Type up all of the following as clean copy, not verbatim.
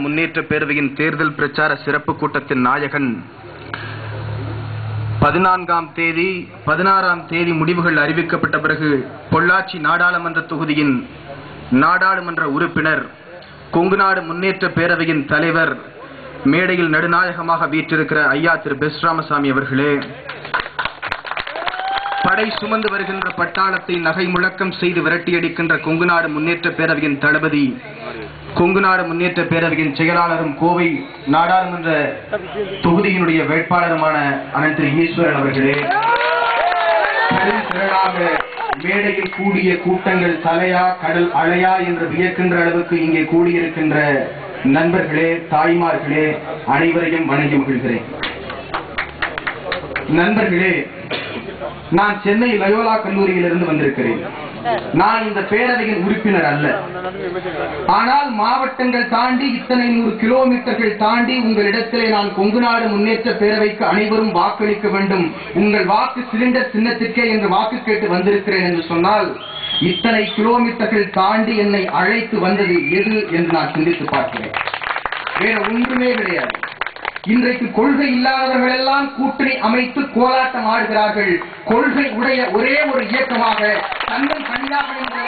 முன்னேற்ற பேரவையின் தேர்தல் பிரச்சார சிறப்பு கூட்டத்தின் நாயகன் 16ஆம் தேதி முடிவுகள் அறிவிக்கப்பட்ட பிறகு பொள்ளாச்சி நாடாளுமன்ற தொகுதியின் நாடாளுமன்ற உறுப்பினர், கொங்குநாடு முன்னேற்ற பேரவையின் தலைவர், மேடையில் நடுநாயகமாக வீற்றிருக்கிற ஐயா திரு பெஸ் ராமசாமி அவர்களே, படை சுமந்து வருகின்ற பட்டாளத்தை நகை முழக்கம் செய்து விரட்டியடிக்கின்ற கொங்குநாடு முன்னேற்ற பேரவையின் தளபதி, கொங்குநாடு முன்னேற்ற பேரவையின் செயலாளரும் கோவை நாடாளுமன்ற தொகுதியினுடைய வேட்பாளருமான அண்ணன் திரு ஈஸ்வரன் அவர்களே, திரளாக மேடையில் கூடிய கூட்டங்கள் தலையா கடல் அலையா என்று வியக்கின்ற அளவுக்கு இங்கே கூடியிருக்கின்ற நண்பர்களே, தாய்மார்களே, அனைவரையும் வணங்கி மகிழ்கிறேன். நண்பர்களே, நான் சென்னை லயோலா கல்லூரியிலிருந்து வந்திருக்கிறேன். நான் இந்த பேரவையின் உறுப்பினர் அல்ல. ஆனால் மாவட்டங்கள் தாண்டி இத்தனை 100 கிலோமீட்டர்கள் தாண்டி உங்களிடத்திலே நான் கொங்குநாடு முன்னேற்ற பேரவைக்கு அனைவரும் வாக்களிக்க வேண்டும், உங்கள் வாக்கு சிலிண்டர் சின்னத்திற்கே என்று வாக்கு கேட்டு வந்திருக்கிறேன் என்று சொன்னால், இத்தனை கிலோமீட்டர்கள் தாண்டி என்னை அழைத்து வந்தது எது என்று நான் சிந்தித்து பார்க்கிறேன். வேற ஒன்றுமே கிடையாது. இன்றைக்கு கொள்கை இல்லாதவர்கள் எல்லாம் கூட்டணி அமைத்து கோலாட்டம் ஆடுகிறார்கள். கொள்கை உடைய ஒரே ஒரு இயக்கமாக தந்தன் கன்னியாகுமரி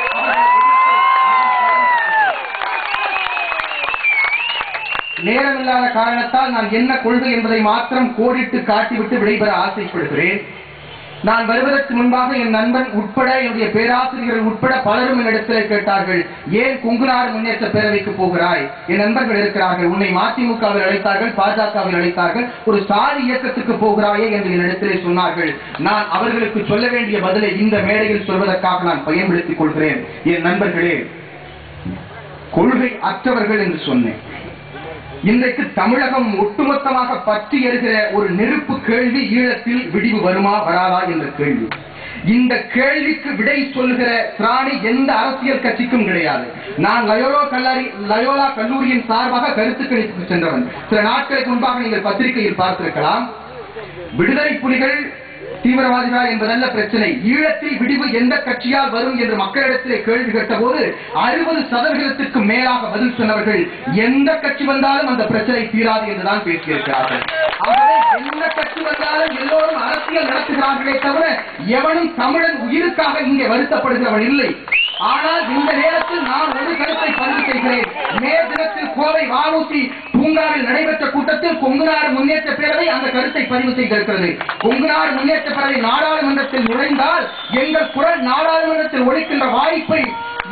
நேரமில்லாத காரணத்தால் நான் என்ன கொள்கை என்பதை மாத்திரம் கோடிட்டு காட்டிவிட்டு விடைபெற ஆசைப்படுகிறேன். நான் வருவதற்கு முன்பாக என் நண்பன் உட்பட என்னுடைய பேராசிரியர்கள் உட்பட பலரும் என்னிடத்தில் கேட்டார்கள், ஏன் கொங்குநாடு முன்னேற்ற பேரவைக்கு போகிறாய்? என் நண்பர்கள் இருக்கிறார்கள், உன்னை மதிமுகவில் அழைத்தார்கள், பாஜகவில் அழைத்தார்கள், ஒரு சாதி இயக்கத்துக்கு போகிறாயே என்று என்னிடத்திலே சொன்னார்கள். நான் அவர்களுக்கு சொல்ல வேண்டிய பதிலை இந்த மேடையில் சொல்வதற்காக நான் பயன்படுத்திக் கொள்கிறேன். என் நண்பர்களே, கொள்கை அற்றவர்கள் என்று சொன்னேன். இன்றைக்கு தமிழகம் ஒட்டுமொத்தமாக பற்றி எரிகிற ஒரு நெருப்பு கேள்வி, ஈழத்தில் விடிவு வருமா வராதா என்ற கேள்வி. இந்த கேள்விக்கு விடை சொல்லுகிற திராணி எந்த அரசியல் கட்சிக்கும் கிடையாது. நான் லயோலா கல்லூரியின் சார்பாக கருத்து கணிப்புக்கு சென்றவன். சில நாட்களுக்கு முன்பாக நீங்கள் பத்திரிகையில் பார்த்திருக்கலாம், விடுதலை புலிகள் தீவிரவாதிகளா என்பதல்ல பிரச்சனை, ஈழத்தில் விடிவு எந்த கட்சியால் வரும் என்று மக்களிடத்திலே கேள்வி கேட்ட போது 60% மேலாக பதில் சொன்னவர்கள் எந்த கட்சி வந்தாலும் அந்த பிரச்சனை தீராது என்றுதான் பேசியிருக்கிறார்கள். ஆகவே எந்த கட்சி வந்தாலும் எல்லோரும் அரசியல் நடத்துகிறார்களே தவிர எவனும் தமிழன் உயிருக்காக இங்கே வருத்தப்படுகிறவன் இல்லை. ஆனால் இந்த நேரத்தில் நான் ஒரு கருத்தை பதிவு செய்கிறேன். மே தினத்தில் கோவை வானூசி பூங்காவில் நடைபெற்ற கூட்டத்தில் கொங்குநாடு முன்னேற்ற பேரவை அந்த கருத்தை பதிவு செய்திருக்கிறது. கொங்குநாடு முன்னேற்ற பேரவை நாடாளுமன்றத்தில் நுழைந்தால் எங்கள் குரல் நாடாளுமன்றத்தில் ஒலிக்கின்ற வாய்ப்பை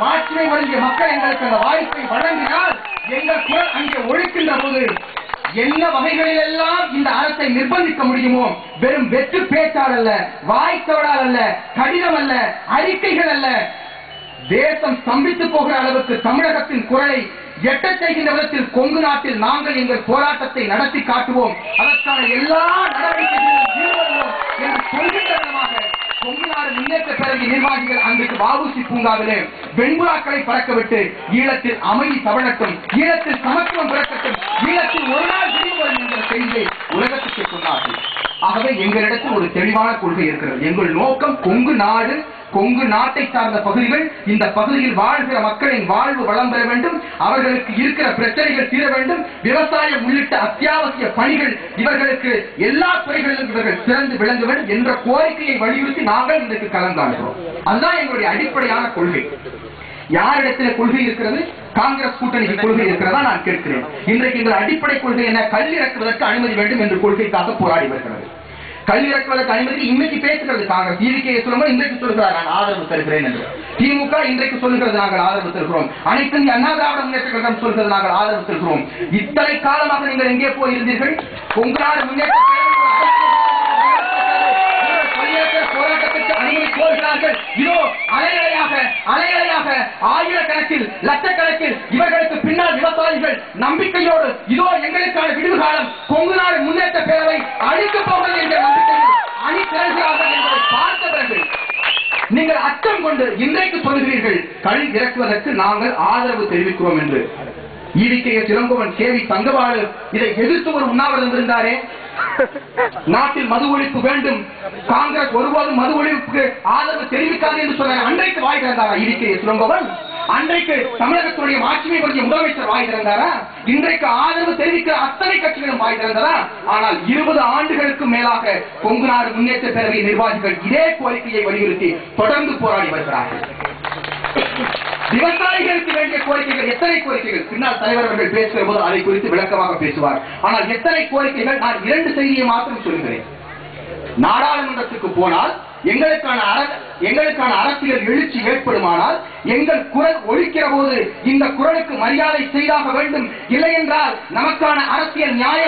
மாற்றினை வழங்கிய மக்கள் எங்களுக்கு அந்த வாய்ப்பை வழங்கினால் எங்கள் குரல் அங்கே ஒழிக்கின்ற போது என்ன வகைகளில் எல்லாம் இந்த அரசை நிர்பந்திக்க முடியுமோ, வெறும் வெற்று பேச்சால் அல்ல, வாய்த்தோடால் அல்ல, கடிதம் அல்ல, அறிக்கைகள் அல்ல, தேசம் ஸ்தம்பித்து போகிற அளவுக்கு தமிழகத்தின் குரலை எட்டச் செய்கின்ற விதத்தில் கொங்கு நாட்டில் நாங்கள் எங்கள் போராட்டத்தை நடத்தி காட்டுவோம், அதற்கான எல்லா நடவடிக்கைகளிலும் ஈடுபடுவோம் என்று சொல்கின்ற விதமாக கொங்குநாடு முன்னேற்ற பேரவை நிர்வாகிகள் அன்றைக்கு வாவுசி பூங்காவிலே வெண்புறாக்களை பறக்கவிட்டு ஈழத்தில் அமைதி தவழட்டும், ஈழத்தில் சமத்துவம் பிறக்கட்டும், ஈழத்தில் ஒரு நாள் விடிவு வரும் என்ற செய்தியை உலகத்துக்கு சொன்னார்கள். ஆகவே எங்களிடத்தில் ஒரு தெளிவான கொள்கை இருக்கிறது. எங்கள் நோக்கம் கொங்கு நாடு, கொங்கு நாட்டை சார்ந்த பகுதிகள், இந்த பகுதியில் வாழ்கிற மக்களின் வாழ்வு வளம் பெற வேண்டும், அவர்களுக்கு இருக்கிற பிரச்சனைகள் தீர வேண்டும், விவசாயம் உள்ளிட்ட அத்தியாவசிய பணிகள் இவர்களுக்கு எல்லா துறைகளிலும் இவர்கள் சிறந்து விளங்க வேண்டும் என்ற கோரிக்கையை வலியுறுத்தி நாங்கள் இன்றைக்கு கலந்தாடுகிறோம். அதுதான் எங்களுடைய அடிப்படையான கொள்கை. யாரிடத்தில் கொள்கை இருக்கிறது? காங்கிரஸ் கூட்டணிக்கு கொள்கை இருக்கிறதா நான் கேட்கிறேன். இன்றைக்கு எங்கள் அடிப்படை கொள்கை என்ன? கல் இறக்குவதற்கு அனுமதி வேண்டும் என்று கொள்கைக்காக போராடி வருகிறது. கல் இறக்குவதற்கு அனுமதி இன்னைக்கு பேசுகிறது காங்கிரஸ். ஈவிகே சொல்லும்போது இன்றைக்கு சொல்கிறார் நான் ஆதரவு தருகிறேன் என்று. திமுக இன்றைக்கு சொல்லுகிறது நாங்கள் ஆதரவு தருகிறோம். அனைத்து இந்திய அண்ணா திராவிட முன்னேற்ற கழகம் சொல்கிறது நாங்கள் ஆதரவு தருகிறோம். இத்தனை காலமாக நீங்கள் எங்கே போயிருந்தீர்கள்? கொங்குநாடு முன்னேற்ற போராட்டத்திற்கு அனுமதி கோருகிறார்கள். இதோ அலையலையாக ஆயிரக்கணக்கில் லட்சக்கணக்கில் இவர்களுக்கு பின்னால் விவசாயிகள் நம்பிக்கையோடு இதோ எங்களுக்கான விடுவு காலம், கொங்குநாடு முன்னேற்ற பேரவை அழிக்கப் போகிறது என்ற நம்பிக்கையில் அணி திரள்கிறார்கள் என்பதை பார்த்த பிறகு நீங்கள் அச்சம் கொண்டு இன்றைக்கு சொல்கிறீர்கள் கல் இறக்குவதற்கு நாங்கள் ஆதரவு தெரிவிக்கிறோம் என்று. ஈவிகேஎஸ் இளங்கோவன், கேவி தங்கபாலு இதை எதிர்த்து ஒரு உண்ணாவிரதம் இருந்தாரே. நாட்டில் மது ஒழிப்பு வேண்டும், காங்கிரஸ் ஒருபோதும் மது ஒழிப்புக்கு ஆதரவு தெரிவிக்காது என்று சொன்ன அன்றைக்கு வாய் திறந்தாரா ஈவிகேஎஸ் இளங்கோவன்? அன்றைக்கு தமிழகத்துடைய மாட்சிமை பற்றிய முதலமைச்சர் வாய் திறந்தாரா? இன்றைக்கு ஆதரவு தெரிவிக்கிற அத்தனை கட்சிகளும் வாய் திறந்ததா? ஆனால் 20 ஆண்டுகளுக்கு மேலாக கொங்கு நாடு முன்னேற்ற பேரவை நிர்வாகிகள் இதே கோரிக்கையை வலியுறுத்தி தொடர்ந்து போராடி வருகிறார்கள். விவசாயிகளுக்கு வேண்டிய கோரிக்கைகள் எத்தனை கோரிக்கைகள்? பின்னால் தலைவர் அவர்கள் பேசுகிற போது அதை குறித்து விளக்கமாக பேசுவார். ஆனால் எத்தனை கோரிக்கைகள்? நான் 2 செய்தியை மாத்திரம் சொல்கிறேன். நாடாளுமன்றத்துக்கு போனால் எங்களுக்கான அரசியல் எழுச்சி ஏற்படுமானால் எங்கள் குரல் ஒலிக்கிற போது இந்த குரலுக்கு மரியாதை செய்தாக வேண்டும். இல்லை என்றால் நமக்கான அரசியல் நியாயம்